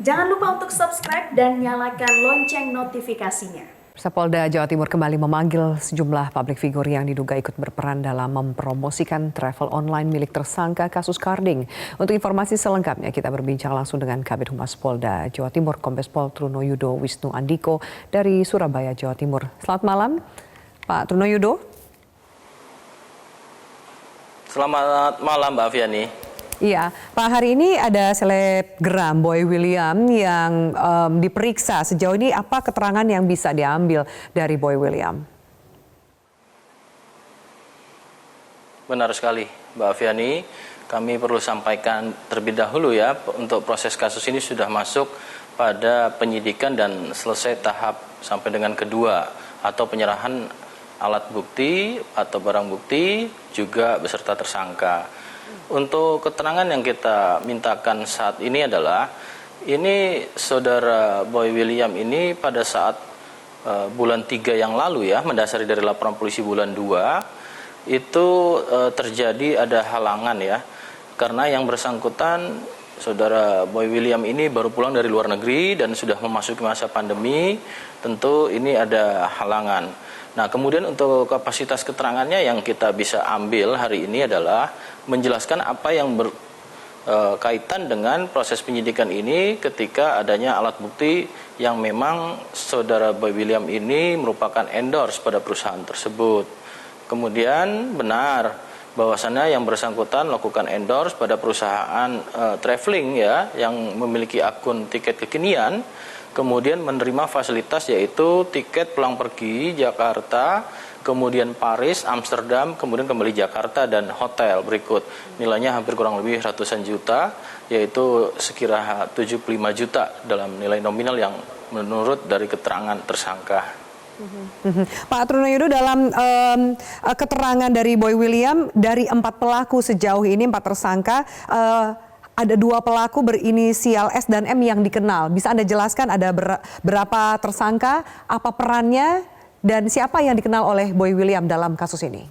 Jangan lupa untuk subscribe dan nyalakan lonceng notifikasinya. Polda Jawa Timur kembali memanggil sejumlah publik figur yang diduga ikut berperan dalam mempromosikan travel online milik tersangka kasus Carding. Untuk informasi selengkapnya kita berbincang langsung dengan Kabid Humas Polda Jawa Timur Kombes Pol Trunoyudo Wisnu Andiko dari Surabaya, Jawa Timur. Selamat malam, Pak Trunoyudo. Selamat malam, Mbak Aviani. Iya, Pak, hari ini ada selebgram Boy William yang diperiksa. Sejauh ini apa keterangan yang bisa diambil dari Boy William? Benar sekali, Mbak Aviani. Kami perlu sampaikan terlebih dahulu ya, untuk proses kasus ini sudah masuk pada penyidikan dan selesai tahap sampai dengan kedua atau penyerahan alat bukti atau barang bukti juga beserta tersangka. Untuk keterangan yang kita mintakan saat ini adalah, ini saudara Boy William ini pada saat bulan 3 yang lalu ya, mendasari dari laporan polisi bulan 2, itu terjadi ada halangan ya. Karena yang bersangkutan, saudara Boy William ini baru pulang dari luar negeri dan sudah memasuki masa pandemi, tentu ini ada halangan. Nah, kemudian untuk kapasitas keterangannya yang kita bisa ambil hari ini adalah menjelaskan apa yang berkaitan dengan proses penyidikan ini ketika adanya alat bukti yang memang saudara Boy William ini merupakan endorse pada perusahaan tersebut. Kemudian benar bahwasannya yang bersangkutan melakukan endorse pada perusahaan traveling ya yang memiliki akun tiket kekinian, kemudian menerima fasilitas yaitu tiket pulang pergi Jakarta, kemudian Paris, Amsterdam, kemudian kembali Jakarta dan hotel berikut. Nilainya hampir kurang lebih ratusan juta, yaitu sekira 75 juta dalam nilai nominal yang menurut dari keterangan tersangka. Pak Trunoyudo, dalam keterangan dari Boy William, dari 4 pelaku sejauh ini, 4 tersangka, ada 2 pelaku berinisial S dan M yang dikenal. Bisa Anda jelaskan ada berapa tersangka, apa perannya, dan siapa yang dikenal oleh Boy William dalam kasus ini?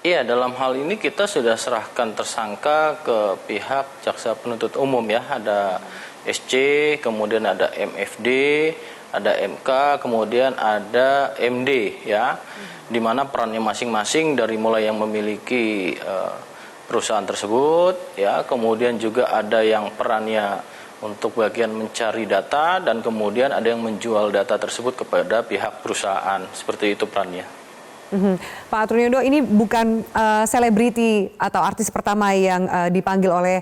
Iya, dalam hal ini kita sudah serahkan tersangka ke pihak jaksa penuntut umum ya. Ada SC, kemudian ada MFD, ada MK, kemudian ada MD ya. Di mana perannya masing-masing dari mulai yang memiliki perusahaan tersebut ya, kemudian juga ada yang perannya untuk bagian mencari data dan kemudian ada yang menjual data tersebut kepada pihak perusahaan. Seperti itu perannya. Pak Trunoyudo, ini bukan selebriti atau artis pertama yang dipanggil oleh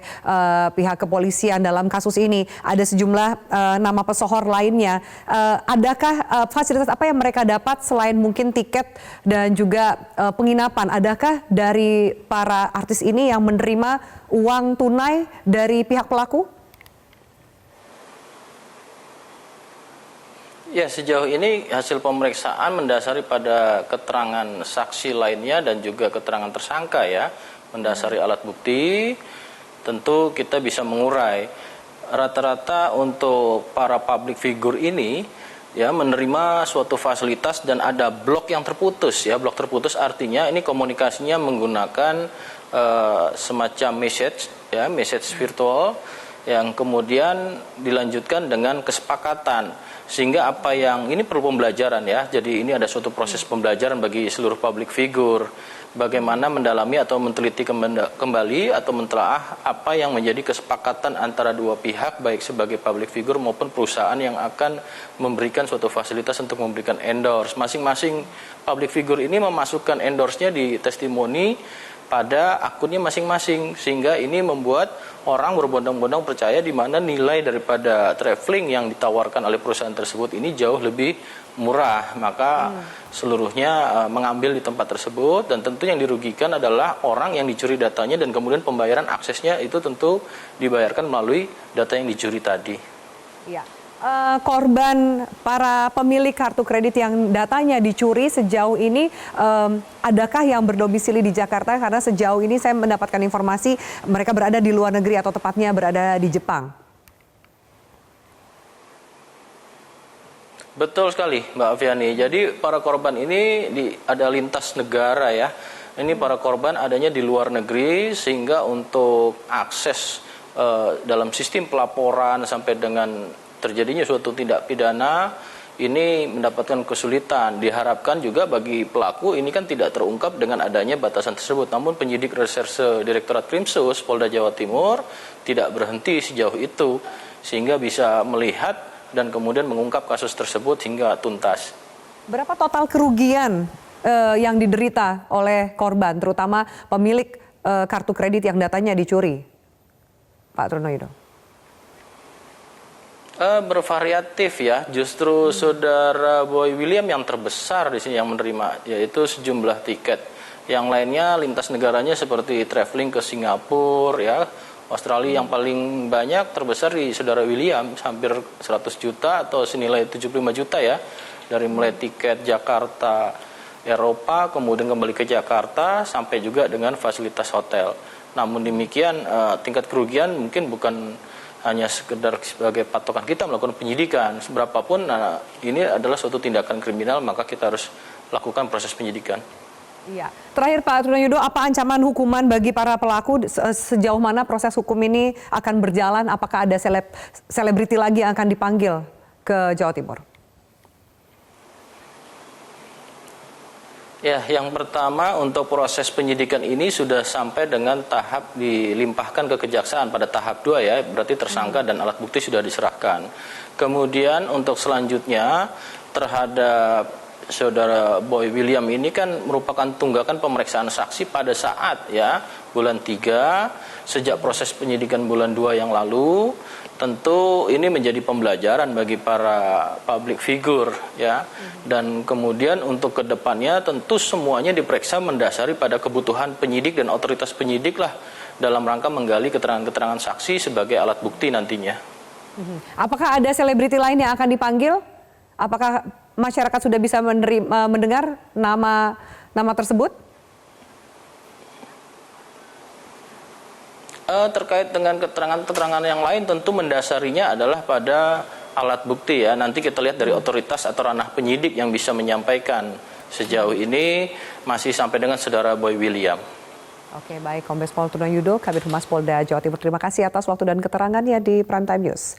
pihak kepolisian dalam kasus ini. Ada sejumlah nama pesohor lainnya. Adakah fasilitas apa yang mereka dapat selain mungkin tiket dan juga penginapan? Adakah dari para artis ini yang menerima uang tunai dari pihak pelaku? Ya, sejauh ini hasil pemeriksaan mendasari pada keterangan saksi lainnya dan juga keterangan tersangka ya, mendasari alat bukti, tentu kita bisa mengurai. Rata-rata untuk para public figure ini ya menerima suatu fasilitas dan ada blok yang terputus ya. Blok terputus artinya ini komunikasinya menggunakan semacam message ya, message virtual yang kemudian dilanjutkan dengan kesepakatan. Sehingga apa yang ini perlu pembelajaran ya, jadi ini ada suatu proses pembelajaran bagi seluruh public figure, bagaimana mendalami atau meneliti kembali atau mentelaah apa yang menjadi kesepakatan antara dua pihak, baik sebagai public figure maupun perusahaan yang akan memberikan suatu fasilitas untuk memberikan endorse. Masing-masing public figure ini memasukkan endorse-nya di testimoni pada akunnya masing-masing, sehingga ini membuat orang berbondong-bondong percaya di mana nilai daripada traveling yang ditawarkan oleh perusahaan tersebut ini jauh lebih murah, maka seluruhnya mengambil di tempat tersebut dan tentu yang dirugikan adalah orang yang dicuri datanya dan kemudian pembayaran aksesnya itu tentu dibayarkan melalui data yang dicuri tadi. Ya. Korban para pemilik kartu kredit yang datanya dicuri sejauh ini, adakah yang berdomisili di Jakarta? Karena sejauh ini saya mendapatkan informasi mereka berada di luar negeri atau tepatnya berada di Jepang. Betul sekali Mbak Aviani. Jadi para korban ini ada lintas negara ya. Ini para korban adanya di luar negeri sehingga untuk akses dalam sistem pelaporan sampai dengan terjadinya suatu tindak pidana ini mendapatkan kesulitan. Diharapkan juga bagi pelaku ini kan tidak terungkap dengan adanya batasan tersebut. Namun penyidik reserse Direktorat Krimsus Polda Jawa Timur tidak berhenti sejauh itu sehingga bisa melihat dan kemudian mengungkap kasus tersebut hingga tuntas. Berapa total kerugian yang diderita oleh korban, terutama pemilik kartu kredit yang datanya dicuri, Pak Trunoyono? Bervariatif ya, justru saudara Boy William yang terbesar di sini yang menerima, yaitu sejumlah tiket. Yang lainnya lintas negaranya seperti traveling ke Singapura ya, Australia yang paling banyak terbesar di saudara William, hampir 100 juta atau senilai 75 juta ya, dari mulai tiket Jakarta, Eropa, kemudian kembali ke Jakarta, sampai juga dengan fasilitas hotel. Namun demikian tingkat kerugian mungkin bukan hanya sekedar sebagai patokan kita melakukan penyidikan. Seberapapun ini adalah suatu tindakan kriminal, maka kita harus lakukan proses penyidikan. Iya. Terakhir Pak Trunoyono, apa ancaman hukuman bagi para pelaku? Sejauh mana proses hukum ini akan berjalan? Apakah ada selebriti lagi yang akan dipanggil ke Jawa Timur? Ya, yang pertama untuk proses penyidikan ini sudah sampai dengan tahap dilimpahkan ke kejaksaan pada tahap 2 ya, berarti tersangka dan alat bukti sudah diserahkan. Kemudian untuk selanjutnya terhadap saudara Boy William ini kan merupakan tunggakan pemeriksaan saksi pada saat ya bulan 3 sejak proses penyidikan bulan 2 yang lalu. Tentu ini menjadi pembelajaran bagi para public figure ya. Dan kemudian untuk kedepannya tentu semuanya diperiksa mendasari pada kebutuhan penyidik dan otoritas penyidik lah dalam rangka menggali keterangan-keterangan saksi sebagai alat bukti nantinya. Apakah ada selebriti lain yang akan dipanggil? Apakah masyarakat sudah bisa mendengar nama tersebut? Terkait dengan keterangan-keterangan yang lain tentu mendasarinya adalah pada alat bukti ya. Nanti kita lihat dari otoritas atau ranah penyidik yang bisa menyampaikan. Sejauh ini masih sampai dengan saudara Boy William. Oke, baik. Kombes Pol Trunoyono, Kabid Humas Polda Jawa Timur. Terima kasih atas waktu dan keterangannya di Prime Time News.